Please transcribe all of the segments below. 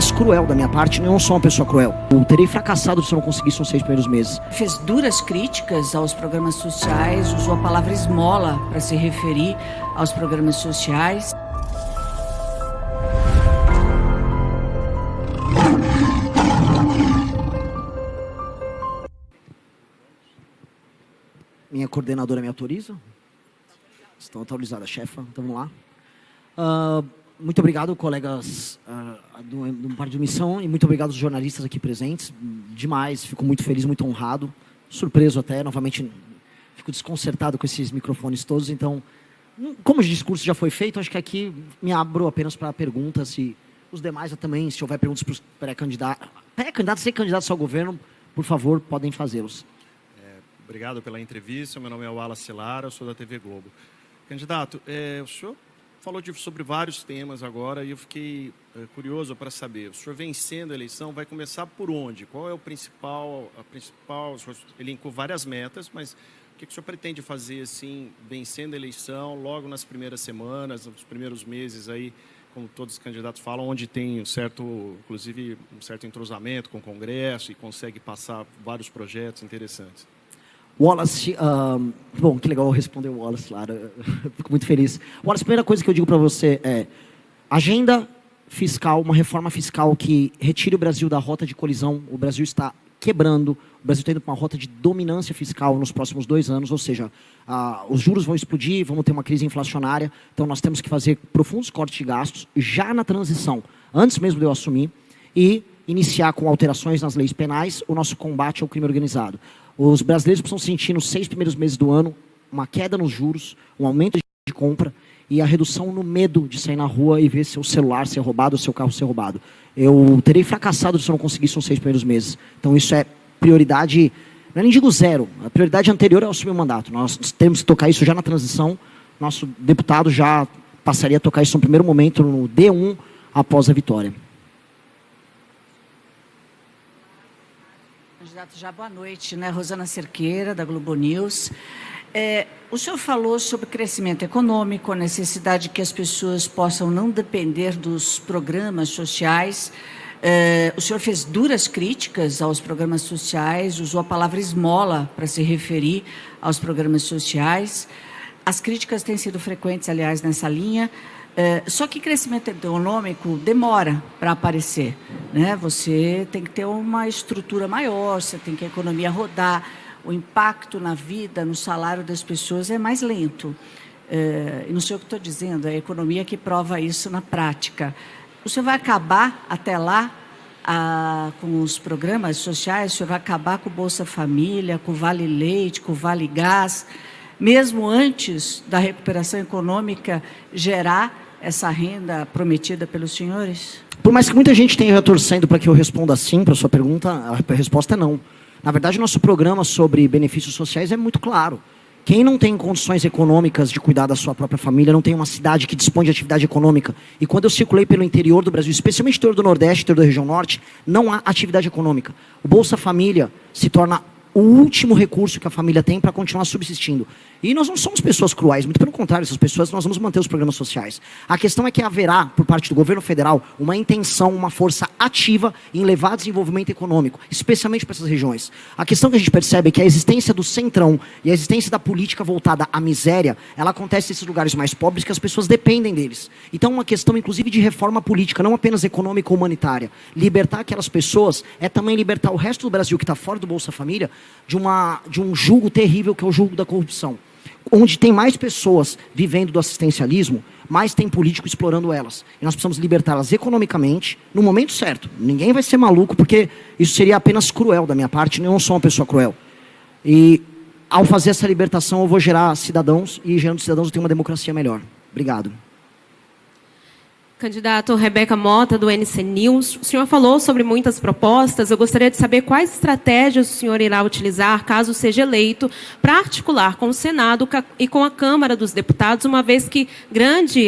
cruel da minha parte, eu não sou uma pessoa cruel. Eu terei fracassado se eu não conseguisse os 6 primeiros meses. Fez duras críticas aos programas sociais, usou a palavra esmola para se referir aos programas sociais. Minha coordenadora me autoriza? Estão autorizadas, chefa. Então vamos lá. Muito obrigado, colegas do Partido Missão, e muito obrigado aos jornalistas aqui presentes. Demais, fico muito feliz, muito honrado, surpreso até, novamente, fico desconcertado com esses microfones todos. Então, como o discurso já foi feito, acho que aqui me abro apenas para perguntas, e os demais também, se houver perguntas para os pré-candidatos e candidatos ao governo, por favor, podem fazê-los. Obrigado pela entrevista, meu nome é Wallace Lara, eu sou da TV Globo. Candidato, o senhor falou sobre vários temas agora e eu fiquei curioso para saber, o senhor vencendo a eleição vai começar por onde? Qual é o principal, o senhor elencou várias metas, mas o que o senhor pretende fazer assim, vencendo a eleição, logo nas primeiras semanas, nos primeiros meses aí, como todos os candidatos falam, onde tem inclusive um certo entrosamento com o Congresso e consegue passar vários projetos interessantes? Wallace, bom, que legal responder o Wallace, Lara, fico muito feliz. Wallace, a primeira coisa que eu digo para você é agenda fiscal, uma reforma fiscal que retire o Brasil da rota de colisão. O Brasil está quebrando, o Brasil está indo para uma rota de dominância fiscal nos próximos 2 anos, ou seja, os juros vão explodir, vamos ter uma crise inflacionária, então nós temos que fazer profundos cortes de gastos já na transição, antes mesmo de eu assumir, e iniciar com alterações nas leis penais o nosso combate ao crime organizado. Os brasileiros precisam sentir nos 6 primeiros meses do ano uma queda nos juros, um aumento de compra e a redução no medo de sair na rua e ver seu celular ser roubado ou seu carro ser roubado. Eu terei fracassado se eu não conseguisse os 6 primeiros meses. Então isso é prioridade, não é nem digo zero, a prioridade anterior é assumir o mandato. Nós temos que tocar isso já na transição, nosso deputado já passaria a tocar isso no primeiro momento, no D1, após a vitória. Candidato, já boa noite, né? Rosana Cerqueira, da Globo News. O senhor falou sobre crescimento econômico, a necessidade de que as pessoas possam não depender dos programas sociais. O senhor fez duras críticas aos programas sociais, usou a palavra esmola para se referir aos programas sociais. As críticas têm sido frequentes, aliás, nessa linha. Só que crescimento econômico demora para aparecer, né? Você tem que ter uma estrutura maior, você tem que a economia rodar, o impacto na vida, no salário das pessoas é mais lento. E não sei o que estou dizendo, é a economia que prova isso na prática. O senhor vai acabar até lá com os programas sociais, o senhor vai acabar com o Bolsa Família, com o Vale Leite, com o Vale Gás, mesmo antes da recuperação econômica gerar essa renda prometida pelos senhores? Por mais que muita gente esteja torcendo para que eu responda sim para a sua pergunta, a resposta é não. Na verdade, o nosso programa sobre benefícios sociais é muito claro. Quem não tem condições econômicas de cuidar da sua própria família, não tem uma cidade que dispõe de atividade econômica. E quando eu circulei pelo interior do Brasil, especialmente interior do Nordeste, interior da região Norte, não há atividade econômica. O Bolsa Família se torna o último recurso que a família tem para continuar subsistindo. E nós não somos pessoas cruéis, muito pelo contrário, essas pessoas nós vamos manter os programas sociais. A questão é que haverá, por parte do governo federal, uma intenção, uma força ativa em levar desenvolvimento econômico, especialmente para essas regiões. A questão que a gente percebe é que a existência do centrão e a existência da política voltada à miséria, ela acontece nesses lugares mais pobres que as pessoas dependem deles. Então é uma questão, inclusive, de reforma política, não apenas econômica ou humanitária. Libertar aquelas pessoas é também libertar o resto do Brasil que está fora do Bolsa Família de um jugo terrível que é o jugo da corrupção. Onde tem mais pessoas vivendo do assistencialismo, mais tem político explorando elas. E nós precisamos libertá-las economicamente, no momento certo. Ninguém vai ser maluco, porque isso seria apenas cruel da minha parte, eu não sou uma pessoa cruel. E ao fazer essa libertação eu vou gerar cidadãos, e gerando cidadãos eu tenho uma democracia melhor. Obrigado. Candidato Rebeca Mota, do NC News. O senhor falou sobre muitas propostas. Eu gostaria de saber quais estratégias o senhor irá utilizar, caso seja eleito, para articular com o Senado e com a Câmara dos Deputados, uma vez que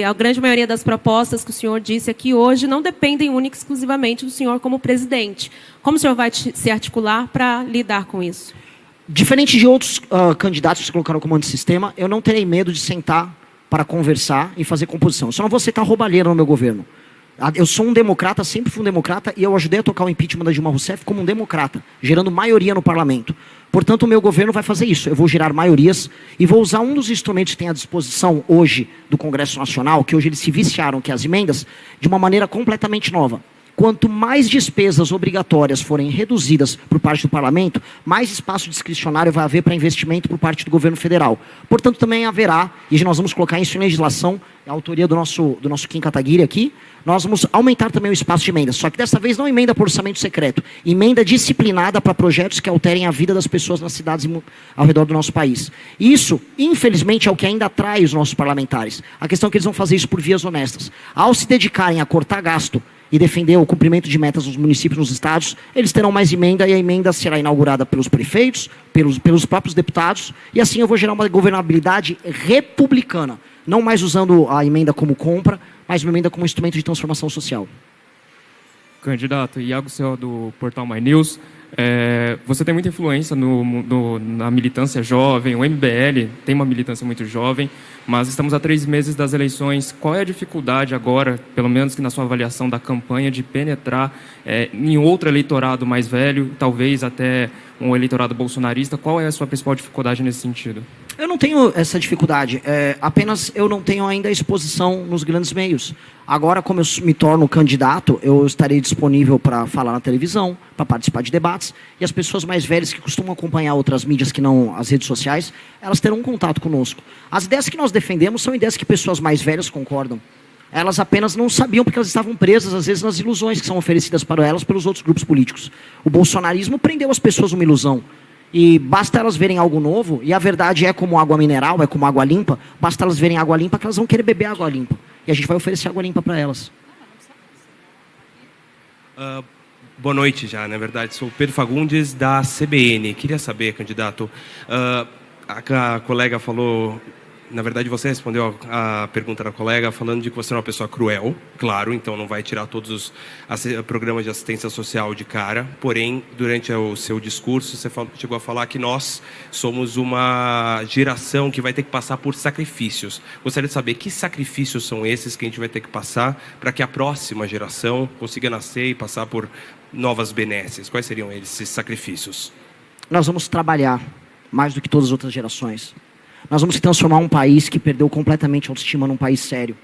a grande maioria das propostas que o senhor disse aqui hoje não dependem única e exclusivamente do senhor como presidente. Como o senhor vai se articular para lidar com isso? Diferente de outros candidatos que se colocaram como antissistema, eu não terei medo de sentar para conversar e fazer composição. Eu só não vou aceitar roubalheira no meu governo. Eu sou um democrata, sempre fui um democrata, e eu ajudei a tocar o impeachment da Dilma Rousseff como um democrata, gerando maioria no parlamento. Portanto, o meu governo vai fazer isso. Eu vou gerar maiorias e vou usar um dos instrumentos que tem à disposição hoje do Congresso Nacional, que hoje eles se viciaram, que é as emendas, de uma maneira completamente nova. Quanto mais despesas obrigatórias forem reduzidas por parte do parlamento, mais espaço discricionário vai haver para investimento por parte do governo federal. Portanto, também haverá, e nós vamos colocar isso em legislação, a autoria do nosso Kim Kataguiri aqui, nós vamos aumentar também o espaço de emendas, só que dessa vez não emenda por orçamento secreto, emenda disciplinada para projetos que alterem a vida das pessoas nas cidades ao redor do nosso país. E isso, infelizmente, é o que ainda atrai os nossos parlamentares. A questão é que eles vão fazer isso por vias honestas. Ao se dedicarem a cortar gasto e defender o cumprimento de metas nos municípios, nos estados, eles terão mais emenda, e a emenda será inaugurada pelos prefeitos, pelos próprios deputados, e assim eu vou gerar uma governabilidade republicana, não mais usando a emenda como compra, mas uma emenda como instrumento de transformação social. Candidato, Iago Cel, do portal My News. Você tem muita influência na militância jovem, o MBL tem uma militância muito jovem, mas estamos a 3 meses das eleições. Qual é a dificuldade agora, pelo menos que na sua avaliação da campanha, de penetrar em outro eleitorado mais velho, talvez até um eleitorado bolsonarista? Qual é a sua principal dificuldade nesse sentido? Eu não tenho essa dificuldade, apenas eu não tenho ainda exposição nos grandes meios. Agora, como eu me torno candidato, eu estarei disponível para falar na televisão, para participar de debates, e as pessoas mais velhas que costumam acompanhar outras mídias que não as redes sociais, elas terão um contato conosco. As ideias que nós defendemos são ideias que pessoas mais velhas concordam. Elas apenas não sabiam porque elas estavam presas, às vezes, nas ilusões que são oferecidas para elas pelos outros grupos políticos. O bolsonarismo prendeu as pessoas numa ilusão. E basta elas verem algo novo, e a verdade é como água mineral, é como água limpa, basta elas verem água limpa que elas vão querer beber água limpa. E a gente vai oferecer água limpa para elas. Boa noite já, na verdade. Sou Pedro Fagundes, da CBN. Queria saber, candidato, a colega falou... Na verdade, você respondeu a pergunta da colega falando de que você é uma pessoa cruel, claro, então não vai tirar todos os programas de assistência social de cara, porém, durante o seu discurso, você chegou a falar que nós somos uma geração que vai ter que passar por sacrifícios. Gostaria de saber que sacrifícios são esses que a gente vai ter que passar para que a próxima geração consiga nascer e passar por novas benesses. Quais seriam esses sacrifícios? Nós vamos trabalhar mais do que todas as outras gerações. Nós vamos transformar um país que perdeu completamente a autoestima num país sério.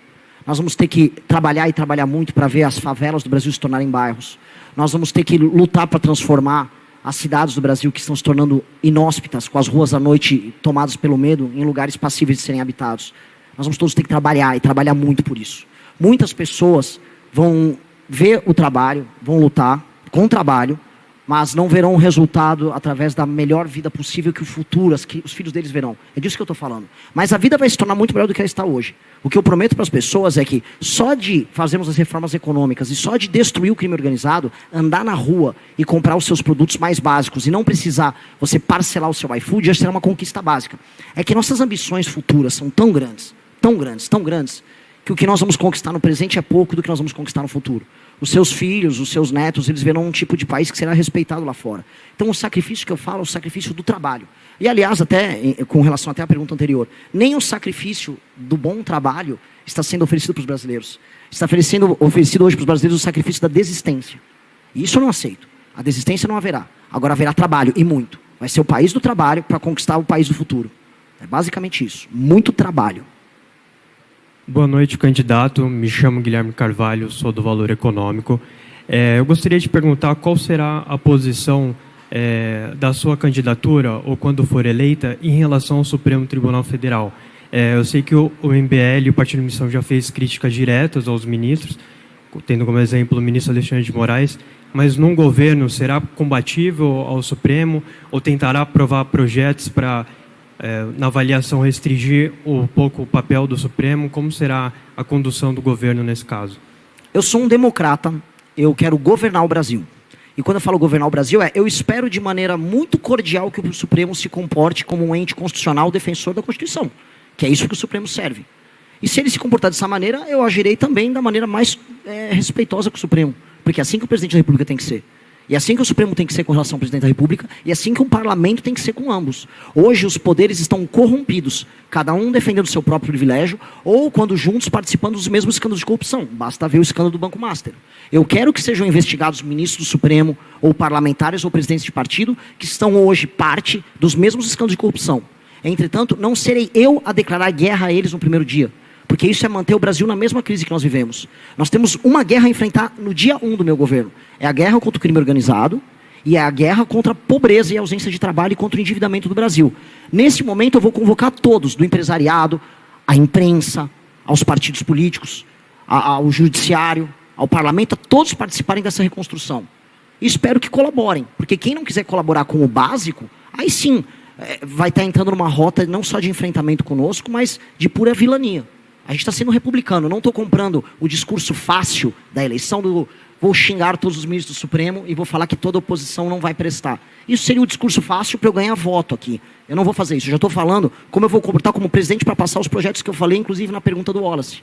Nós vamos ter que trabalhar e trabalhar muito para ver as favelas do Brasil se tornarem bairros. Nós vamos ter que lutar para transformar as cidades do Brasil que estão se tornando inóspitas, com as ruas à noite tomadas pelo medo, em lugares passíveis de serem habitados. Nós vamos todos ter que trabalhar e trabalhar muito por isso. Muitas pessoas vão ver o trabalho, vão lutar com o trabalho, mas não verão o resultado através da melhor vida possível que o futuro, os filhos deles verão. É disso que eu estou falando. Mas a vida vai se tornar muito melhor do que ela está hoje. O que eu prometo para as pessoas é que só de fazermos as reformas econômicas e só de destruir o crime organizado, andar na rua e comprar os seus produtos mais básicos e não precisar você parcelar o seu iFood, já será uma conquista básica. É que nossas ambições futuras são tão grandes, tão grandes, tão grandes, que o que nós vamos conquistar no presente é pouco do que nós vamos conquistar no futuro. Os seus filhos, os seus netos, eles verão um tipo de país que será respeitado lá fora. Então, o sacrifício que eu falo é o sacrifício do trabalho. E, aliás, até com relação até à pergunta anterior, nem o sacrifício do bom trabalho está sendo oferecido para os brasileiros. Está oferecido hoje para os brasileiros o sacrifício da desistência. E isso eu não aceito. A desistência não haverá. Agora haverá trabalho, e muito. Vai ser o país do trabalho para conquistar o país do futuro. É basicamente isso. Muito trabalho. Boa noite, candidato. Me chamo Guilherme Carvalho, sou do Valor Econômico. Eu gostaria de perguntar qual será a posição da sua candidatura, ou quando for eleita, em relação ao Supremo Tribunal Federal. Eu sei que o MBL e o Partido Missão já fez críticas diretas aos ministros, tendo como exemplo o ministro Alexandre de Moraes, mas num governo será combatível ao Supremo ou tentará aprovar projetos para... na avaliação, restringir um pouco o papel do Supremo? Como será a condução do governo nesse caso? Eu sou um democrata, eu quero governar o Brasil. E quando eu falo governar o Brasil, eu espero de maneira muito cordial que o Supremo se comporte como um ente constitucional defensor da Constituição, que é isso que o Supremo serve. E se ele se comportar dessa maneira, eu agirei também da maneira mais respeitosa com o Supremo, porque é assim que o presidente da República tem que ser. E é assim que o Supremo tem que ser com relação ao presidente da República, e é assim que um parlamento tem que ser com ambos. Hoje os poderes estão corrompidos, cada um defendendo o seu próprio privilégio, ou quando juntos participando dos mesmos escândalos de corrupção. Basta ver o escândalo do Banco Master. Eu quero que sejam investigados ministros do Supremo, ou parlamentares, ou presidentes de partido, que estão hoje parte dos mesmos escândalos de corrupção. Entretanto, não serei eu a declarar guerra a eles no primeiro dia, porque isso é manter o Brasil na mesma crise que nós vivemos. Nós temos uma guerra a enfrentar no dia 1 do meu governo. É a guerra contra o crime organizado e é a guerra contra a pobreza e a ausência de trabalho e contra o endividamento do Brasil. Nesse momento eu vou convocar todos, do empresariado, à imprensa, aos partidos políticos, ao judiciário, ao parlamento, a todos participarem dessa reconstrução. E espero que colaborem, porque quem não quiser colaborar com o básico, aí sim vai estar entrando numa rota não só de enfrentamento conosco, mas de pura vilania. A gente está sendo republicano, não estou comprando o discurso fácil da eleição do vou xingar todos os ministros do Supremo e vou falar que toda oposição não vai prestar. Isso seria o discurso fácil para eu ganhar voto aqui. Eu não vou fazer isso, eu já estou falando como eu vou comportar como presidente para passar os projetos que eu falei, inclusive na pergunta do Wallace.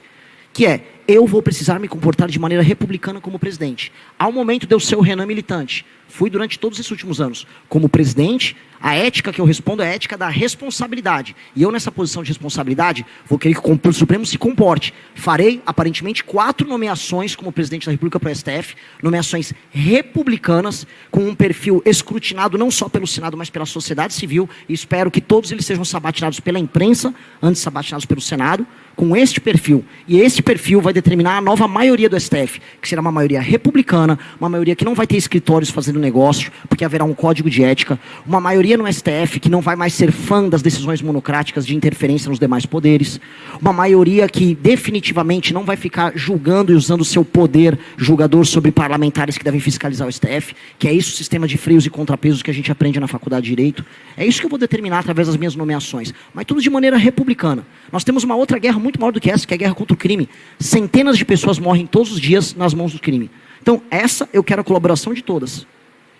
Que é, eu vou precisar me comportar de maneira republicana como presidente. Ao momento de eu ser o Renan militante, fui durante todos esses últimos anos. Como presidente, a ética que eu respondo é a ética da responsabilidade. E eu, nessa posição de responsabilidade, vou querer que o Supremo se comporte. Farei, aparentemente, 4 nomeações como presidente da República para o STF, nomeações republicanas, com um perfil escrutinado não só pelo Senado, mas pela sociedade civil, e espero que todos eles sejam sabatinados pela imprensa, antes sabatinados pelo Senado, com este perfil. E esse perfil vai determinar a nova maioria do STF, que será uma maioria republicana, uma maioria que não vai ter escritórios fazendo negócio, porque haverá um código de ética, uma maioria no STF que não vai mais ser fã das decisões monocráticas de interferência nos demais poderes, uma maioria que definitivamente não vai ficar julgando e usando o seu poder julgador sobre parlamentares que devem fiscalizar o STF, que é isso o sistema de freios e contrapesos que a gente aprende na faculdade de Direito. É isso que eu vou determinar através das minhas nomeações, mas tudo de maneira republicana. Nós temos uma outra guerra muito maior do que essa, que é a guerra contra o crime. Centenas de pessoas morrem todos os dias nas mãos do crime. Então, essa eu quero a colaboração de todas.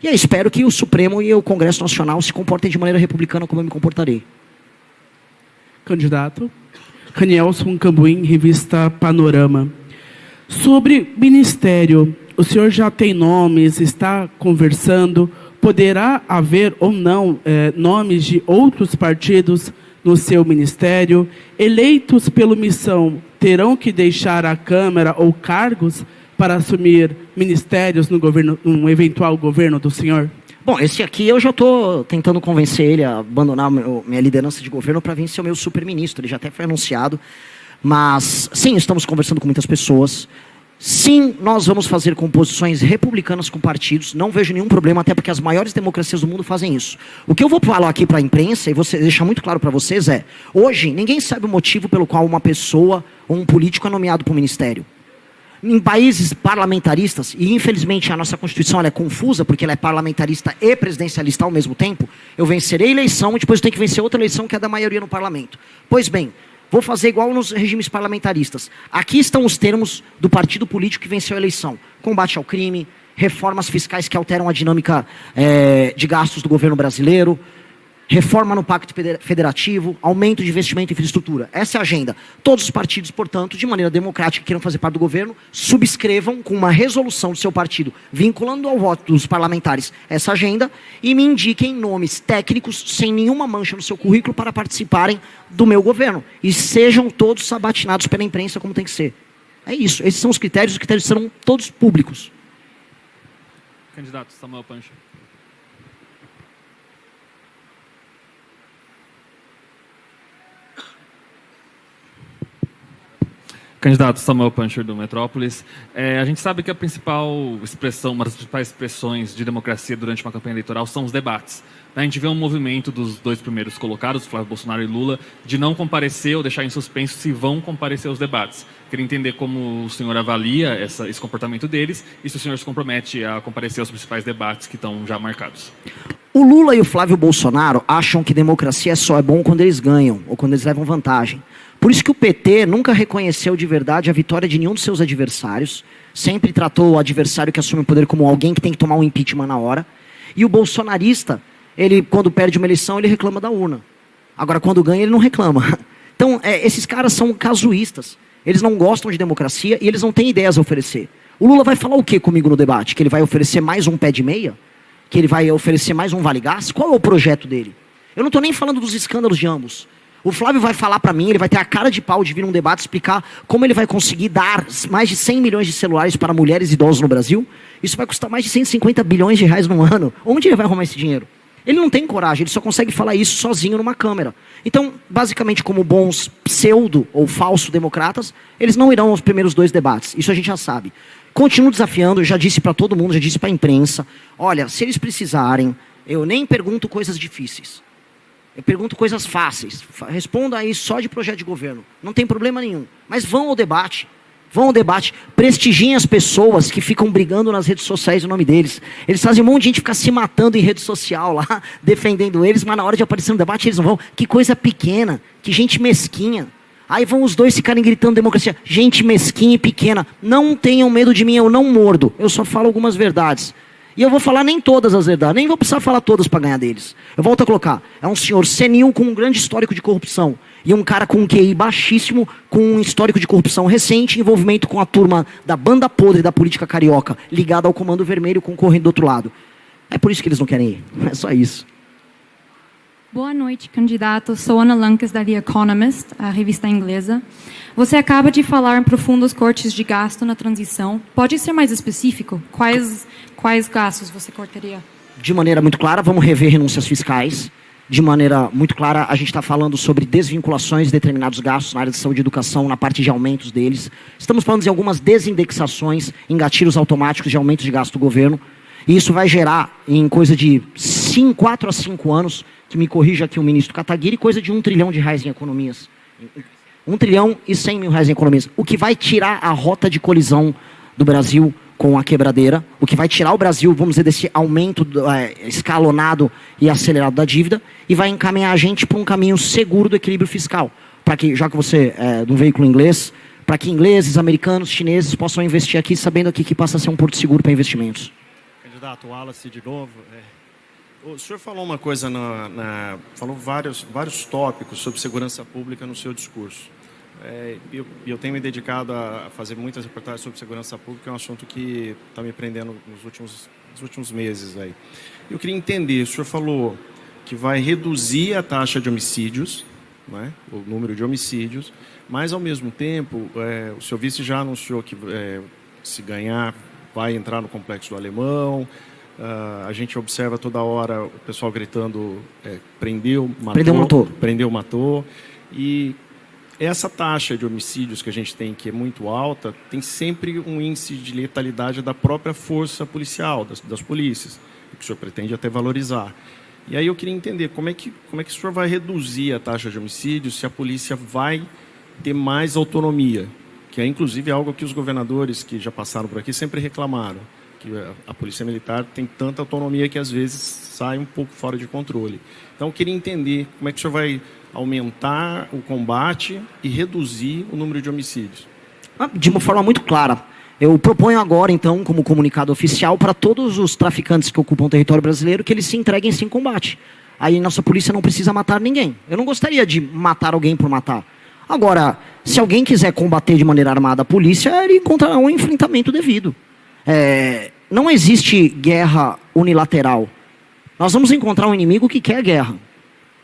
E aí espero que o Supremo e o Congresso Nacional se comportem de maneira republicana como eu me comportarei. Candidato. Canielson Cambuim, revista Panorama. Sobre ministério, o senhor já tem nomes, está conversando, poderá haver ou não nomes de outros partidos no seu ministério? Eleitos pela missão terão que deixar a Câmara ou cargos para assumir ministérios no governo, num eventual governo do senhor? Bom, esse aqui eu já estou tentando convencer ele a abandonar minha liderança de governo para vir ser o meu super-ministro. Ele já até foi anunciado. Mas, sim, estamos conversando com muitas pessoas. Sim, nós vamos fazer composições republicanas com partidos. Não vejo nenhum problema, até porque as maiores democracias do mundo fazem isso. O que eu vou falar aqui para a imprensa, e vou deixar muito claro para vocês, é... Hoje, ninguém sabe o motivo pelo qual uma pessoa ou um político é nomeado para o ministério. Em países parlamentaristas, e infelizmente a nossa Constituição ela é confusa, porque ela é parlamentarista e presidencialista ao mesmo tempo, eu vencerei a eleição e depois eu tenho que vencer outra eleição que é da maioria no parlamento. Pois bem, vou fazer igual nos regimes parlamentaristas. Aqui estão os termos do partido político que venceu a eleição. Combate ao crime, reformas fiscais que alteram a dinâmica de gastos do governo brasileiro, reforma no Pacto Federativo, aumento de investimento em infraestrutura. Essa é a agenda. Todos os partidos, portanto, de maneira democrática, que queiram fazer parte do governo, subscrevam com uma resolução do seu partido, vinculando ao voto dos parlamentares essa agenda, e me indiquem nomes técnicos, sem nenhuma mancha no seu currículo, para participarem do meu governo. E sejam todos sabatinados pela imprensa como tem que ser. É isso. Esses são os critérios serão todos públicos. Candidato Samuel Pancher. Candidato Samuel Pancher, do Metrópolis. A gente sabe que a principal expressão, uma das principais expressões de democracia durante uma campanha eleitoral são os debates. A gente vê um movimento dos dois primeiros colocados, Flávio Bolsonaro e Lula, de não comparecer ou deixar em suspenso se vão comparecer aos debates. Queria entender como o senhor avalia esse comportamento deles e se o senhor se compromete a comparecer aos principais debates que estão já marcados. O Lula e o Flávio Bolsonaro acham que democracia só é bom quando eles ganham ou quando eles levam vantagem. Por isso que o PT nunca reconheceu de verdade a vitória de nenhum dos seus adversários, sempre tratou o adversário que assume o poder como alguém que tem que tomar um impeachment na hora. E o bolsonarista, ele, quando perde uma eleição, ele reclama da urna. Agora, quando ganha, ele não reclama. Então, esses caras são casuístas. Eles não gostam de democracia e eles não têm ideias a oferecer. O Lula vai falar o quê comigo no debate? Que ele vai oferecer mais um pé de meia? Que ele vai oferecer mais um Vale Gás? Qual é o projeto dele? Eu não estou nem falando dos escândalos de ambos. O Flávio vai falar para mim, ele vai ter a cara de pau de vir num debate explicar como ele vai conseguir dar mais de 100 milhões de celulares para mulheres e idosos no Brasil. Isso vai custar mais de 150 bilhões de reais no ano. Onde ele vai arrumar esse dinheiro? Ele não tem coragem, ele só consegue falar isso sozinho numa câmera. Então, basicamente, como bons pseudo ou falso democratas, eles não irão aos primeiros 2 debates. Isso a gente já sabe. Continuo desafiando, eu já disse para todo mundo, já disse para a imprensa. Olha, se eles precisarem, eu nem pergunto coisas difíceis. Eu pergunto coisas fáceis. Responda aí só de projeto de governo. Não tem problema nenhum. Mas vão ao debate. Vão ao debate. Prestigiem as pessoas que ficam brigando nas redes sociais em nome deles. Eles fazem um monte de gente ficar se matando em rede social lá, defendendo eles, mas na hora de aparecer no debate eles não vão. Que coisa pequena. Que gente mesquinha. Aí vão os dois ficarem gritando democracia. Gente mesquinha e pequena. Não tenham medo de mim, eu não mordo. Eu só falo algumas verdades. E eu vou falar nem todas as verdades, nem vou precisar falar todas para ganhar deles. Eu volto a colocar, é um senhor senil com um grande histórico de corrupção. E um cara com um QI baixíssimo, com um histórico de corrupção recente, envolvimento com a turma da banda podre da política carioca, ligada ao Comando Vermelho, concorrendo do outro lado. É por isso que eles não querem ir, é só isso. Boa noite, candidato. Sou Ana Lankes, da The Economist, a revista inglesa. Você acaba de falar em profundos cortes de gasto na transição. Pode ser mais específico? Quais gastos você cortaria? De maneira muito clara, vamos rever renúncias fiscais. De maneira muito clara, a gente está falando sobre desvinculações de determinados gastos na área de saúde e educação, na parte de aumentos deles. Estamos falando de algumas desindexações em gatilhos automáticos de aumentos de gasto do governo. E isso vai gerar, em coisa de 4 a 5 anos, que me corrija aqui o ministro Kataguiri, coisa de R$1 trilhão em economias. 1 trilhão e 100 mil reais em economias. O que vai tirar a rota de colisão do Brasil com a quebradeira, o que vai tirar o Brasil, vamos dizer, desse aumento escalonado e acelerado da dívida, e vai encaminhar a gente para um caminho seguro do equilíbrio fiscal. Para que, já que você é de um veículo inglês, para que ingleses, americanos, chineses possam investir aqui, sabendo aqui que passa a ser um porto seguro para investimentos. Candidato Wallace, de novo. O senhor falou uma coisa, falou vários tópicos sobre segurança pública no seu discurso. Eu tenho me dedicado a fazer muitas reportagens sobre segurança pública, é um assunto que está me prendendo nos últimos meses. Aí. Eu queria entender, o senhor falou que vai reduzir a taxa de homicídios, né, o número de homicídios, mas, ao mesmo tempo, o seu vice já anunciou que, se ganhar, vai entrar no Complexo do Alemão. A gente observa toda hora o pessoal gritando prendeu, matou. E essa taxa de homicídios que a gente tem, que é muito alta, tem sempre um índice de letalidade da própria força policial, das polícias, que o senhor pretende até valorizar. E aí eu queria entender como é que o senhor vai reduzir a taxa de homicídios se a polícia vai ter mais autonomia, que é inclusive algo que os governadores que já passaram por aqui sempre reclamaram, que a polícia militar tem tanta autonomia que às vezes sai um pouco fora de controle. Então eu queria entender como é que o senhor vai aumentar o combate e reduzir o número de homicídios. De uma forma muito clara. Eu proponho agora, então, como comunicado oficial, para todos os traficantes que ocupam o território brasileiro, que eles se entreguem sem combate. Aí nossa polícia não precisa matar ninguém. Eu não gostaria de matar alguém por matar. Agora, se alguém quiser combater de maneira armada a polícia, ele encontrará um enfrentamento devido. Não existe guerra unilateral. Nós vamos encontrar um inimigo que quer guerra.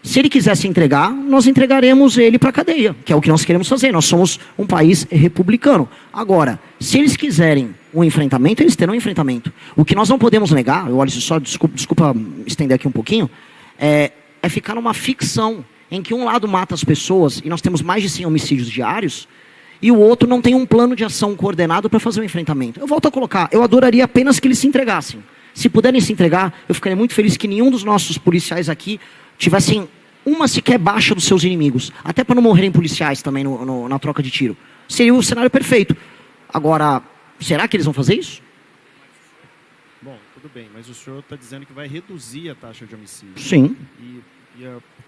Se ele quiser se entregar, nós entregaremos ele para a cadeia, que é o que nós queremos fazer. Nós somos um país republicano. Agora, se eles quiserem um enfrentamento, eles terão um enfrentamento. O que nós não podemos negar, eu olho só, desculpa estender aqui um pouquinho, é ficar numa ficção em que um lado mata as pessoas, e nós temos mais de 100 homicídios diários, e o outro não tem um plano de ação coordenado para fazer um enfrentamento. Eu volto a colocar, eu adoraria apenas que eles se entregassem. Se puderem se entregar, eu ficaria muito feliz que nenhum dos nossos policiais aqui tivessem uma sequer baixa dos seus inimigos. Até para não morrerem policiais também na troca de tiro. Seria o cenário perfeito. Agora, será que eles vão fazer isso? Bom, tudo bem, mas o senhor está dizendo que vai reduzir a taxa de homicídio. Sim.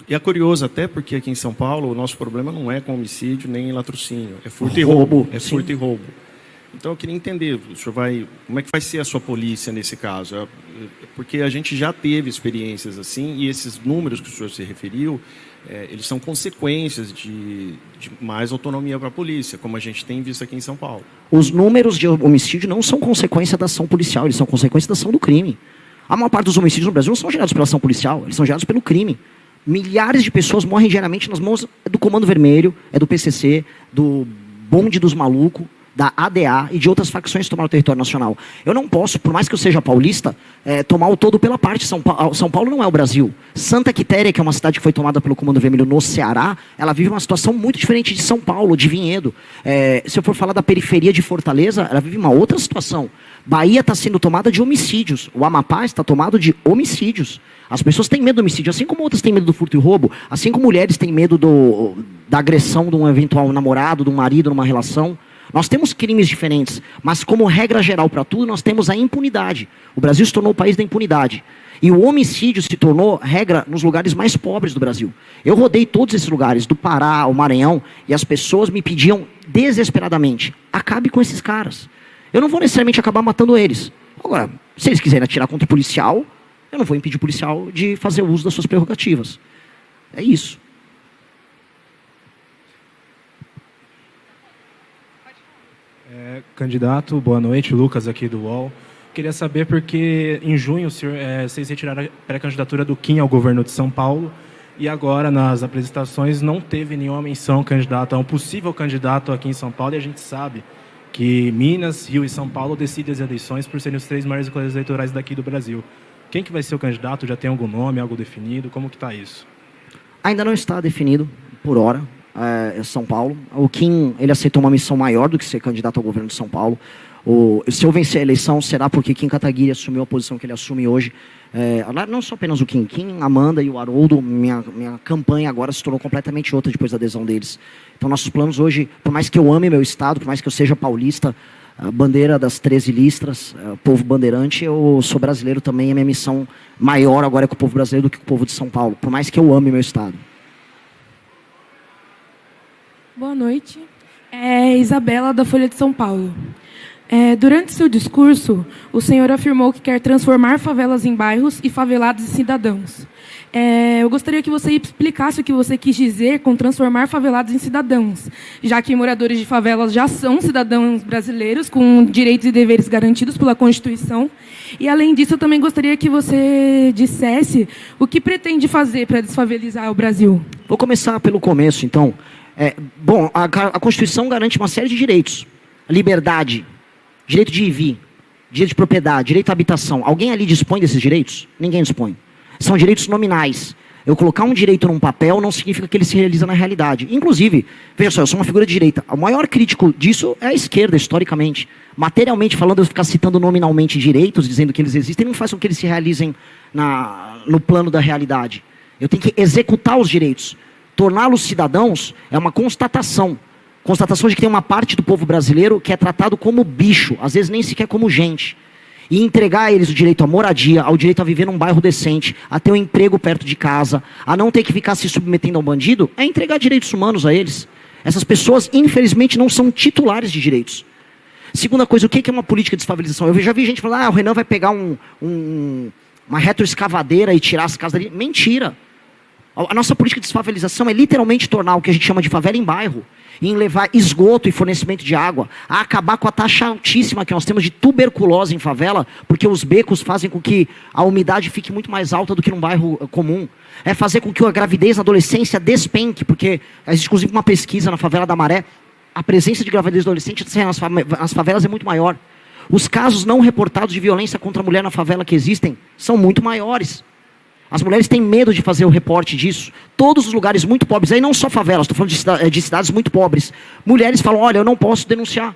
E é curioso até porque aqui em São Paulo o nosso problema não é com homicídio nem latrocínio. É furto e roubo. É furto e roubo. Então, eu queria entender, como é que vai ser a sua polícia nesse caso? Porque a gente já teve experiências assim, e esses números que o senhor se referiu, eles são consequências de mais autonomia para a polícia, como a gente tem visto aqui em São Paulo. Os números de homicídio não são consequência da ação policial, eles são consequência da ação do crime. A maior parte dos homicídios no Brasil não são gerados pela ação policial, eles são gerados pelo crime. Milhares de pessoas morrem diariamente nas mãos do Comando Vermelho, do PCC, do Bonde dos Malucos, da ADA e de outras facções que tomaram o território nacional. Eu não posso, por mais que eu seja paulista, tomar o todo pela parte. São Paulo não é o Brasil. Santa Quitéria, que é uma cidade que foi tomada pelo Comando Vermelho no Ceará, ela vive uma situação muito diferente de São Paulo, de Vinhedo. Se eu for falar da periferia de Fortaleza, ela vive uma outra situação. Bahia está sendo tomada de homicídios. O Amapá está tomado de homicídios. As pessoas têm medo do homicídio, assim como outras têm medo do furto e roubo, assim como mulheres têm medo da agressão de um eventual namorado, de um marido numa relação. Nós temos crimes diferentes, mas como regra geral para tudo, nós temos a impunidade. O Brasil se tornou o país da impunidade. E o homicídio se tornou regra nos lugares mais pobres do Brasil. Eu rodei todos esses lugares, do Pará ao Maranhão, e as pessoas me pediam desesperadamente, acabe com esses caras. Eu não vou necessariamente acabar matando eles. Agora, se eles quiserem atirar contra o policial, eu não vou impedir o policial de fazer uso das suas prerrogativas. É isso. Candidato, boa noite, Lucas aqui do UOL. Queria saber porque em junho vocês retiraram a pré-candidatura do Kim ao governo de São Paulo e agora nas apresentações não teve nenhuma menção candidato a um possível candidato aqui em São Paulo, e a gente sabe que Minas, Rio e São Paulo decidem as eleições por serem os 3 maiores colégios eleitorais daqui do Brasil. Quem que vai ser o candidato? Já tem algum nome, algo definido? Como que está isso? Ainda não está definido por hora. São Paulo. O Kim, ele aceitou uma missão maior do que ser candidato ao governo de São Paulo. Se eu vencer a eleição, será porque Kim Kataguiri assumiu a posição que ele assume hoje. Não só apenas o Kim, Amanda e o Haroldo, minha campanha agora se tornou completamente outra depois da adesão deles. Então, nossos planos hoje, por mais que eu ame meu estado, por mais que eu seja paulista, a bandeira das 13 listras, povo bandeirante, eu sou brasileiro também, a minha missão maior agora é com o povo brasileiro do que com o povo de São Paulo, por mais que eu ame meu estado. Boa noite. Isabela, da Folha de São Paulo. Durante seu discurso, o senhor afirmou que quer transformar favelas em bairros e favelados em cidadãos. Eu gostaria que você explicasse o que você quis dizer com transformar favelados em cidadãos, já que moradores de favelas já são cidadãos brasileiros com direitos e deveres garantidos pela Constituição. E, além disso, eu também gostaria que você dissesse o que pretende fazer para desfavelizar o Brasil. Vou começar pelo começo, então. A Constituição garante uma série de direitos. Liberdade, direito de ir e vir, direito de propriedade, direito à habitação. Alguém ali dispõe desses direitos? Ninguém dispõe. São direitos nominais. Eu colocar um direito num papel não significa que ele se realiza na realidade. Inclusive, veja só, eu sou uma figura de direita. O maior crítico disso é a esquerda, historicamente. Materialmente falando, eu ficar citando nominalmente direitos, dizendo que eles existem, não faz com que eles se realizem no plano da realidade. Eu tenho que executar os direitos. Torná-los cidadãos é uma constatação. Constatação de que tem uma parte do povo brasileiro que é tratado como bicho, às vezes nem sequer como gente. E entregar a eles o direito à moradia, ao direito a viver num bairro decente, a ter um emprego perto de casa, a não ter que ficar se submetendo ao bandido, é entregar direitos humanos a eles. Essas pessoas, infelizmente, não são titulares de direitos. Segunda coisa, o que é uma política de desfavelização? Eu já vi gente falando, o Renan vai pegar uma retroescavadeira e tirar as casas dali. Mentira! A nossa política de desfavelização é literalmente tornar o que a gente chama de favela em bairro, e em levar esgoto e fornecimento de água, a acabar com a taxa altíssima que nós temos de tuberculose em favela, porque os becos fazem com que a umidade fique muito mais alta do que num bairro comum. É fazer com que a gravidez na adolescência despenque, porque existe inclusive uma pesquisa na favela da Maré, a presença de gravidez adolescente nas favelas é muito maior. Os casos não reportados de violência contra a mulher na favela que existem são muito maiores. As mulheres têm medo de fazer o reporte disso. Todos os lugares muito pobres, aí não só favelas, estou falando de cidades muito pobres. Mulheres falam, olha, eu não posso denunciar.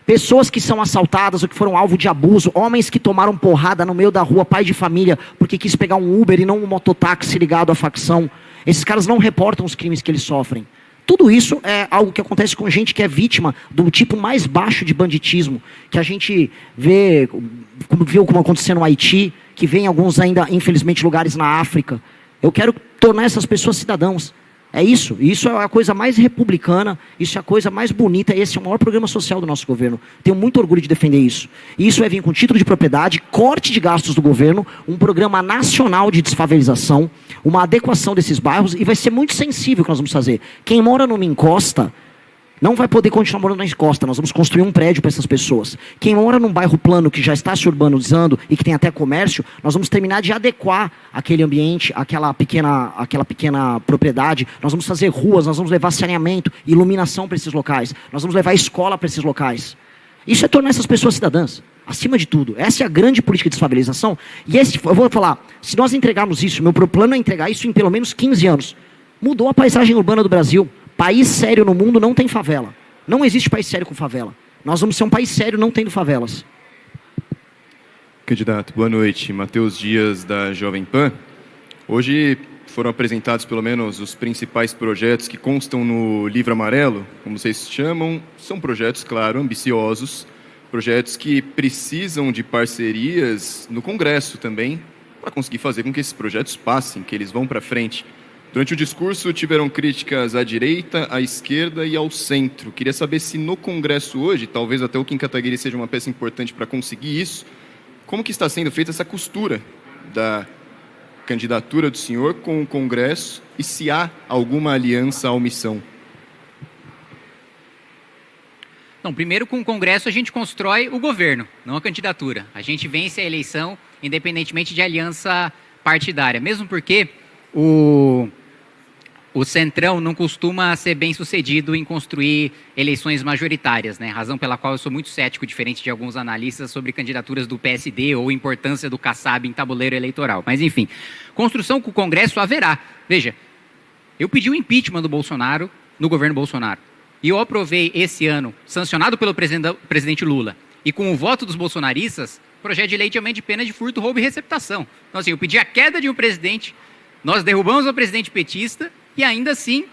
Pessoas que são assaltadas ou que foram alvo de abuso, homens que tomaram porrada no meio da rua, pai de família, porque quis pegar um Uber e não um mototáxi ligado à facção. Esses caras não reportam os crimes que eles sofrem. Tudo isso é algo que acontece com gente que é vítima do tipo mais baixo de banditismo, que a gente viu como aconteceu no Haiti, que vem em alguns ainda, infelizmente, lugares na África. Eu quero tornar essas pessoas cidadãos. É isso. Isso é a coisa mais republicana, isso é a coisa mais bonita, esse é o maior programa social do nosso governo. Tenho muito orgulho de defender isso. E isso vai vir com título de propriedade, corte de gastos do governo, um programa nacional de desfavelização, uma adequação desses bairros, e vai ser muito sensível o que nós vamos fazer. Quem mora numa encosta não vai poder continuar morando na encosta. Nós vamos construir um prédio para essas pessoas. Quem mora num bairro plano que já está se urbanizando e que tem até comércio, nós vamos terminar de adequar aquele ambiente, aquela pequena propriedade. Nós vamos fazer ruas, nós vamos levar saneamento, iluminação para esses locais. Nós vamos levar escola para esses locais. Isso é tornar essas pessoas cidadãs, acima de tudo. Essa é a grande política de desfavelização. E eu vou falar, se nós entregarmos isso, meu plano é entregar isso em pelo menos 15 anos. Mudou a paisagem urbana do Brasil. País sério no mundo não tem favela. Não existe país sério com favela. Nós vamos ser um país sério não tendo favelas. Candidato, boa noite. Matheus Dias, da Jovem Pan. Hoje foram apresentados pelo menos os principais projetos que constam no Livro Amarelo, como vocês chamam. São projetos, claro, ambiciosos, projetos que precisam de parcerias no Congresso também, para conseguir fazer com que esses projetos passem, que eles vão para frente. Durante o discurso, tiveram críticas à direita, à esquerda e ao centro. Queria saber se no Congresso hoje, talvez até o Kim Kataguiri seja uma peça importante para conseguir isso, como que está sendo feita essa costura da candidatura do senhor com o Congresso e se há alguma aliança à omissão? Não, primeiro, com o Congresso, a gente constrói o governo, não a candidatura. A gente vence a eleição independentemente de aliança partidária, mesmo porque o Centrão não costuma ser bem sucedido em construir eleições majoritárias, né? Razão pela qual eu sou muito cético, diferente de alguns analistas, sobre candidaturas do PSD ou importância do Kassab em tabuleiro eleitoral. Mas, enfim, construção com o Congresso haverá. Veja, eu pedi o impeachment do Bolsonaro no governo Bolsonaro. E eu aprovei esse ano, sancionado pelo presidente Lula, e com o voto dos bolsonaristas, projeto de lei de aumento de pena de furto, roubo e receptação. Então, assim, eu pedi a queda de um presidente, nós derrubamos o presidente petista, e ainda assim,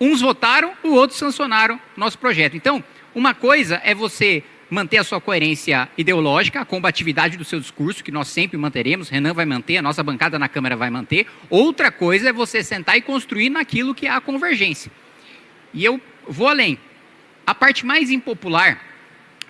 uns votaram, os outros sancionaram nosso projeto. Então, uma coisa é você manter a sua coerência ideológica, a combatividade do seu discurso, que nós sempre manteremos, Renan vai manter, a nossa bancada na Câmara vai manter. Outra coisa é você sentar e construir naquilo que é a convergência. E eu vou além. A parte mais impopular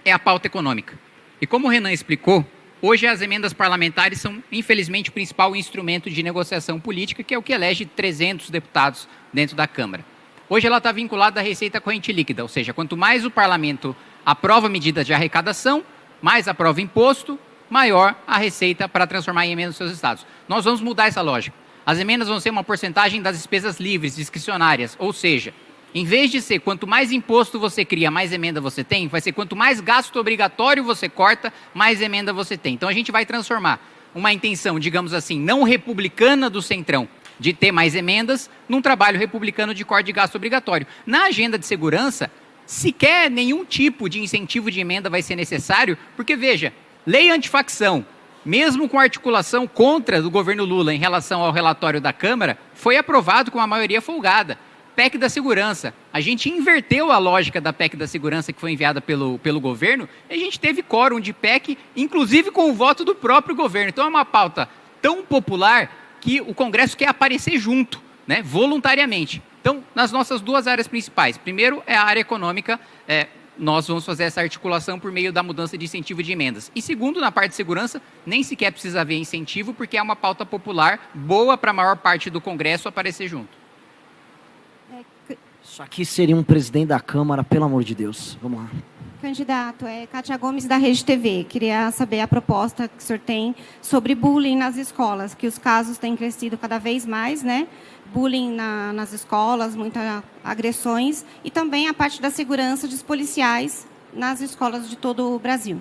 é a pauta econômica. E como o Renan explicou, hoje as emendas parlamentares são, infelizmente, o principal instrumento de negociação política, que é o que elege 300 deputados dentro da Câmara. Hoje ela está vinculada à receita corrente líquida, ou seja, quanto mais o parlamento aprova medidas de arrecadação, mais aprova imposto, maior a receita para transformar em emendas nos seus estados. Nós vamos mudar essa lógica. As emendas vão ser uma porcentagem das despesas livres, discricionárias, ou seja, em vez de ser quanto mais imposto você cria, mais emenda você tem, vai ser quanto mais gasto obrigatório você corta, mais emenda você tem. Então a gente vai transformar uma intenção, digamos assim, não republicana do Centrão, de ter mais emendas, num trabalho republicano de corte de gasto obrigatório. Na agenda de segurança, sequer nenhum tipo de incentivo de emenda vai ser necessário, porque veja, lei antifacção, mesmo com articulação contra do governo Lula em relação ao relatório da Câmara, foi aprovado com uma maioria folgada. PEC da segurança. A gente inverteu a lógica da PEC da segurança que foi enviada pelo governo e a gente teve quórum de PEC, inclusive com o voto do próprio governo. Então é uma pauta tão popular que o Congresso quer aparecer junto, né, voluntariamente. Então, nas nossas duas áreas principais, primeiro é a área econômica, nós vamos fazer essa articulação por meio da mudança de incentivo de emendas. E segundo, na parte de segurança, nem sequer precisa haver incentivo, porque é uma pauta popular boa para a maior parte do Congresso aparecer junto. Isso aqui seria um presidente da Câmara, pelo amor de Deus. Vamos lá. Candidato, Kátia Gomes, da Rede TV. Queria saber a proposta que o senhor tem sobre bullying nas escolas, que os casos têm crescido cada vez mais, né? Bullying nas escolas, muitas agressões, e também a parte da segurança dos policiais nas escolas de todo o Brasil.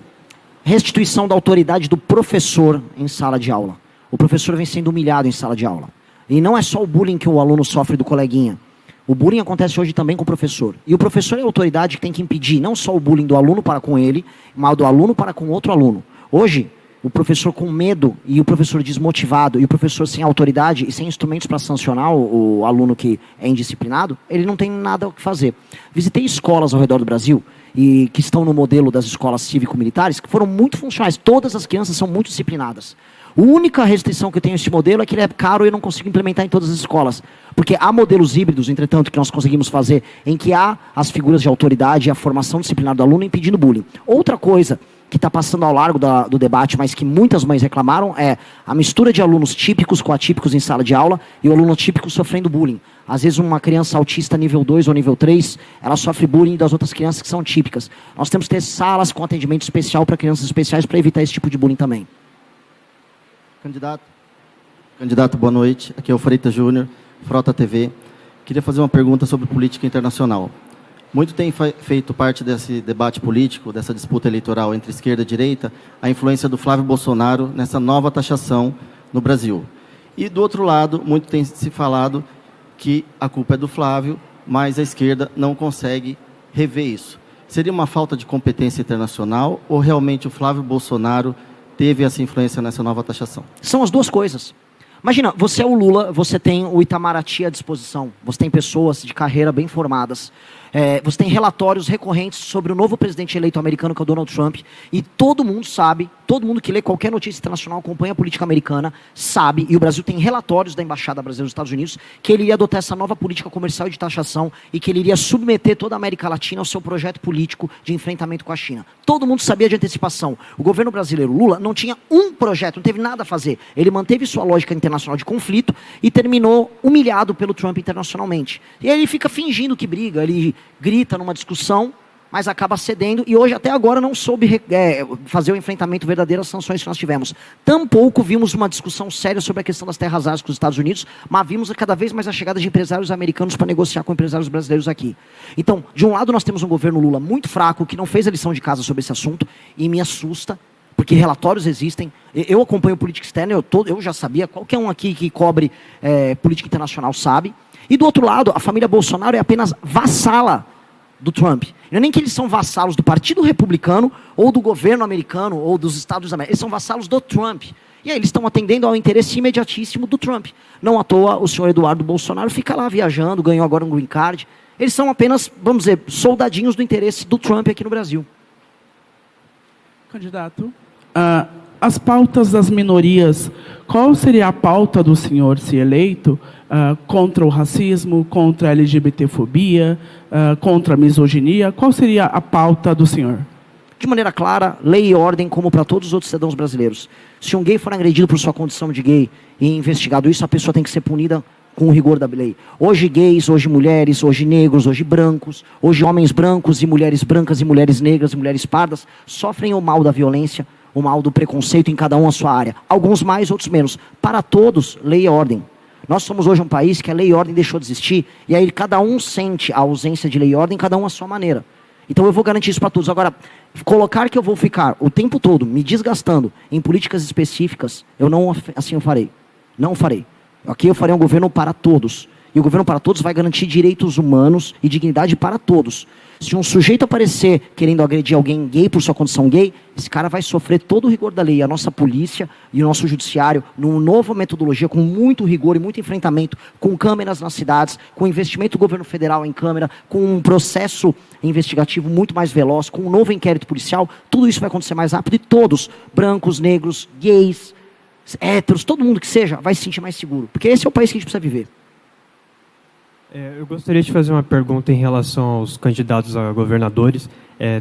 Restituição da autoridade do professor em sala de aula. O professor vem sendo humilhado em sala de aula. E não é só o bullying que o aluno sofre do coleguinha. O bullying acontece hoje também com o professor. E o professor é a autoridade que tem que impedir não só o bullying do aluno para com ele, mas do aluno para com outro aluno. Hoje, o professor com medo e o professor desmotivado e o professor sem autoridade e sem instrumentos para sancionar o aluno que é indisciplinado, ele não tem nada o que fazer. Visitei escolas ao redor do Brasil e que estão no modelo das escolas cívico-militares, que foram muito funcionais. Todas as crianças são muito disciplinadas. A única restrição que eu tenho a este modelo é que ele é caro e eu não consigo implementar em todas as escolas. Porque há modelos híbridos, entretanto, que nós conseguimos fazer, em que há as figuras de autoridade e a formação disciplinar do aluno impedindo bullying. Outra coisa que está passando ao largo do debate, mas que muitas mães reclamaram, é a mistura de alunos típicos com atípicos em sala de aula e o aluno típico sofrendo bullying. Às vezes uma criança autista nível 2 ou nível 3, ela sofre bullying das outras crianças que são típicas. Nós temos que ter salas com atendimento especial para crianças especiais para evitar esse tipo de bullying também. Candidato, boa noite. Aqui é o Freitas Júnior, Frota TV. Queria fazer uma pergunta sobre política internacional. Muito tem feito parte desse debate político, dessa disputa eleitoral entre esquerda e direita, a influência do Flávio Bolsonaro nessa nova taxação no Brasil. E, do outro lado, muito tem se falado que a culpa é do Flávio, mas a esquerda não consegue rever isso. Seria uma falta de competência internacional ou realmente o Flávio Bolsonaro teve essa influência nessa nova taxação? São as duas coisas. Imagina, você é o Lula, você tem o Itamaraty à disposição, você tem pessoas de carreira bem formadas, você tem relatórios recorrentes sobre o novo presidente eleito americano, que é o Donald Trump, e todo mundo sabe, todo mundo que lê qualquer notícia internacional, acompanha a política americana, sabe, e o Brasil tem relatórios da Embaixada Brasileira dos Estados Unidos, que ele iria adotar essa nova política comercial e de taxação e que ele iria submeter toda a América Latina ao seu projeto político de enfrentamento com a China. Todo mundo sabia de antecipação. O governo brasileiro, Lula, não tinha um projeto, não teve nada a fazer. Ele manteve sua lógica internacional de conflito e terminou humilhado pelo Trump internacionalmente. E aí ele fica fingindo que briga, ele grita numa discussão, mas acaba cedendo, e hoje até agora não soube fazer o enfrentamento verdadeiro às sanções que nós tivemos. Tampouco vimos uma discussão séria sobre a questão das terras raras com os Estados Unidos, mas vimos cada vez mais a chegada de empresários americanos para negociar com empresários brasileiros aqui. Então, de um lado nós temos um governo Lula muito fraco, que não fez a lição de casa sobre esse assunto, e me assusta, porque relatórios existem. Eu acompanho política externa, eu já sabia, qualquer um aqui que cobre política internacional sabe. E do outro lado, a família Bolsonaro é apenas vassala do Trump. Não é nem que eles são vassalos do Partido Republicano, ou do governo americano, ou dos Estados Unidos. Eles são vassalos do Trump. E aí eles estão atendendo ao interesse imediatíssimo do Trump. Não à toa o senhor Eduardo Bolsonaro fica lá viajando, ganhou agora um green card. Eles são apenas, vamos dizer, soldadinhos do interesse do Trump aqui no Brasil. Candidato, as pautas das minorias, qual seria a pauta do senhor, se eleito, contra o racismo, contra a LGBTfobia, contra a misoginia? Qual seria a pauta do senhor? De maneira clara, lei e ordem, como para todos os outros cidadãos brasileiros. Se um gay for agredido por sua condição de gay e investigado isso, a pessoa tem que ser punida com o rigor da lei. Hoje gays, hoje mulheres, hoje negros, hoje brancos, hoje homens brancos e mulheres negras e mulheres pardas sofrem o mal da violência, o mal do preconceito em cada um a sua área. Alguns mais, outros menos. Para todos, lei e ordem. Nós somos hoje um país que a lei e ordem deixou de existir, e aí cada um sente a ausência de lei e ordem, cada um à sua maneira. Então eu vou garantir isso para todos. Agora, colocar que eu vou ficar o tempo todo me desgastando em políticas específicas, eu não assim eu farei. Não farei. Aqui eu farei um governo para todos. E o governo para todos vai garantir direitos humanos e dignidade para todos. Se um sujeito aparecer querendo agredir alguém gay por sua condição gay, esse cara vai sofrer todo o rigor da lei. A nossa polícia e o nosso judiciário, numa nova metodologia, com muito rigor e muito enfrentamento, com câmeras nas cidades, com investimento do governo federal em câmera, com um processo investigativo muito mais veloz, com um novo inquérito policial, tudo isso vai acontecer mais rápido e todos, brancos, negros, gays, héteros, todo mundo que seja, vai se sentir mais seguro. Porque esse é o país que a gente precisa viver. Eu gostaria de fazer uma pergunta em relação aos candidatos a governadores.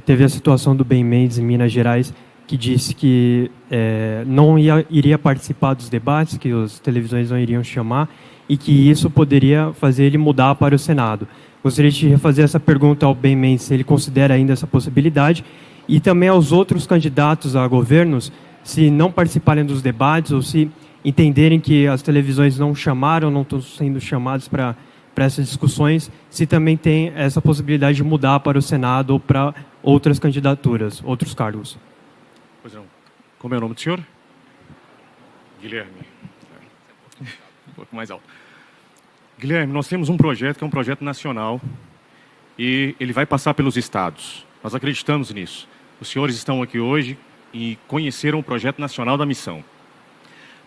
Teve a situação do Ben Mendes em Minas Gerais, que disse que não iria participar dos debates, que as televisões não iriam chamar, e que isso poderia fazer ele mudar para o Senado. Gostaria de refazer essa pergunta ao Ben Mendes, se ele considera ainda essa possibilidade, e também aos outros candidatos a governos, se não participarem dos debates, ou se entenderem que as televisões não chamaram, não estão sendo chamados para essas discussões, se também tem essa possibilidade de mudar para o Senado ou para outras candidaturas, outros cargos. Pois não. Como é o nome do senhor? Guilherme. Um pouco mais alto. Guilherme, nós temos um projeto que é um projeto nacional e ele vai passar pelos estados. Nós acreditamos nisso. Os senhores estão aqui hoje e conheceram o projeto nacional da missão.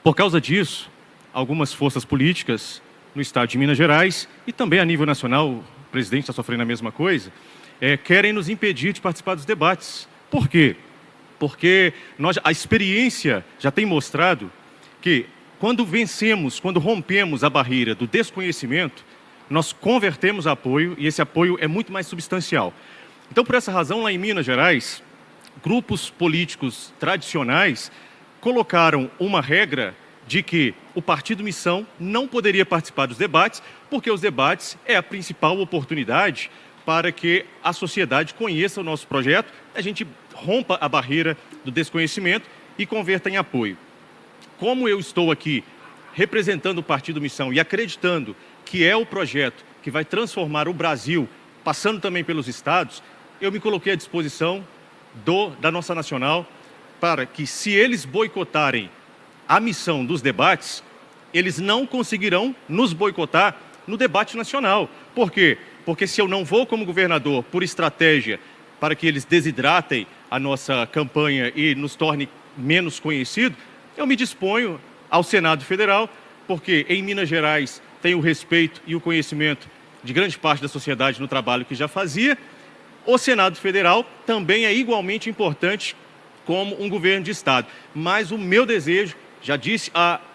Por causa disso, algumas forças políticas no estado de Minas Gerais, e também a nível nacional, o presidente está sofrendo a mesma coisa, querem nos impedir de participar dos debates. Por quê? Porque a experiência já tem mostrado que quando rompemos a barreira do desconhecimento, nós convertemos apoio e esse apoio é muito mais substancial. Então, por essa razão, lá em Minas Gerais, grupos políticos tradicionais colocaram uma regra de que o Partido Missão não poderia participar dos debates, porque os debates é a principal oportunidade para que a sociedade conheça o nosso projeto, a gente rompa a barreira do desconhecimento e converta em apoio. Como eu estou aqui representando o Partido Missão e acreditando que é o projeto que vai transformar o Brasil, passando também pelos estados, eu me coloquei à disposição da nossa nacional para que, se eles boicotarem a missão dos debates, eles não conseguirão nos boicotar no debate nacional. Por quê? Porque se eu não vou como governador por estratégia para que eles desidratem a nossa campanha e nos torne menos conhecido, eu me disponho ao Senado Federal, porque em Minas Gerais tenho o respeito e o conhecimento de grande parte da sociedade no trabalho que já fazia. O Senado Federal também é igualmente importante como um governo de Estado. Mas o meu desejo, já disse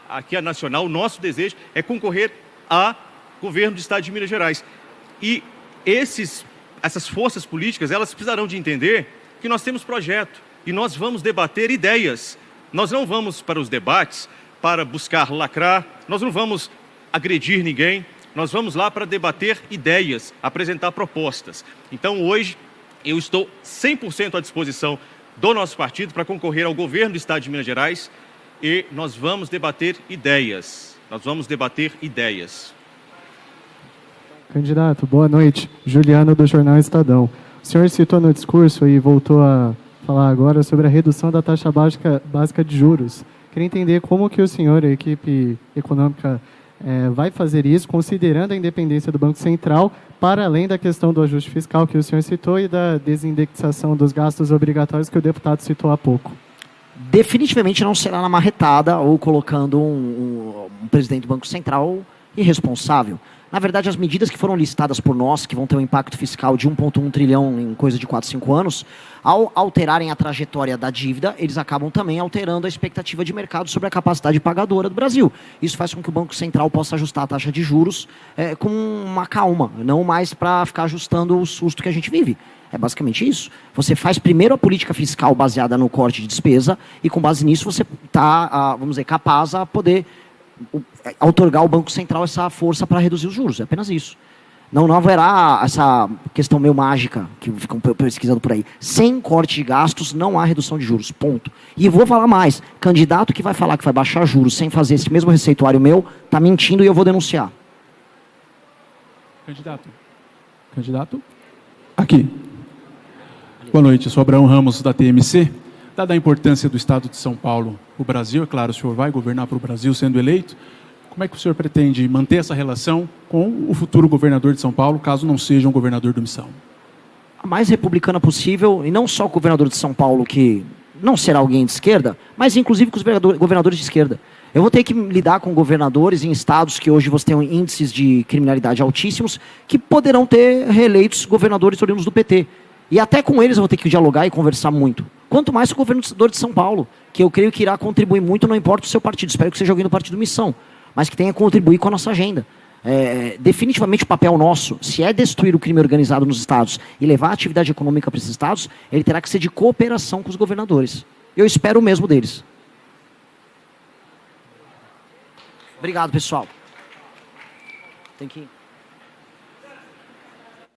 aqui a Nacional, o nosso desejo é concorrer a governo do Estado de Minas Gerais. E essas forças políticas, elas precisarão de entender que nós temos projeto e nós vamos debater ideias. Nós não vamos para os debates para buscar lacrar, nós não vamos agredir ninguém, nós vamos lá para debater ideias, apresentar propostas. Então, hoje, eu estou 100% à disposição do nosso partido para concorrer ao governo do Estado de Minas Gerais e nós vamos debater ideias. Nós vamos debater ideias. Candidato, boa noite. Juliano, do Jornal Estadão. O senhor citou no discurso e voltou a falar agora sobre a redução da taxa básica de juros. Queria entender como que o senhor, a equipe econômica, vai fazer isso, considerando a independência do Banco Central, para além da questão do ajuste fiscal que o senhor citou e da desindexação dos gastos obrigatórios que o deputado citou há pouco. Definitivamente não será na marretada ou colocando um presidente do Banco Central irresponsável. Na verdade, as medidas que foram listadas por nós, que vão ter um impacto fiscal de 1,1 trilhão em coisa de 4, 5 anos, ao alterarem a trajetória da dívida, eles acabam também alterando a expectativa de mercado sobre a capacidade pagadora do Brasil. Isso faz com que o Banco Central possa ajustar a taxa de juros com uma calma, não mais para ficar ajustando o susto que a gente vive. É basicamente isso. Você faz primeiro a política fiscal baseada no corte de despesa e com base nisso você está, vamos dizer, capaz a poder outorgar ao Banco Central essa força para reduzir os juros. É apenas isso. Não haverá essa questão meio mágica que ficam pesquisando por aí. Sem corte de gastos, não há redução de juros. Ponto. E vou falar mais. Candidato que vai falar que vai baixar juros sem fazer esse mesmo receituário meu, está mentindo e eu vou denunciar. Candidato? Aqui. Boa noite, eu sou Abraão Ramos, da TMC. Dada a importância do Estado de São Paulo para o Brasil, é claro, o senhor vai governar para o Brasil sendo eleito, como é que o senhor pretende manter essa relação com o futuro governador de São Paulo, caso não seja um governador do Missão? A mais republicana possível, e não só com o governador de São Paulo, que não será alguém de esquerda, mas inclusive com os governadores de esquerda. Eu vou ter que lidar com governadores em estados que hoje você tem índices de criminalidade altíssimos, que poderão ter reeleitos governadores oriundos do PT. E até com eles eu vou ter que dialogar e conversar muito. Quanto mais com o governador de São Paulo, que eu creio que irá contribuir muito, não importa o seu partido. Espero que seja alguém do Partido Missão, mas que tenha contribuir com a nossa agenda. Definitivamente o papel nosso, se é destruir o crime organizado nos estados e levar a atividade econômica para esses estados, ele terá que ser de cooperação com os governadores. Eu espero o mesmo deles. Obrigado, pessoal. Tem que ir.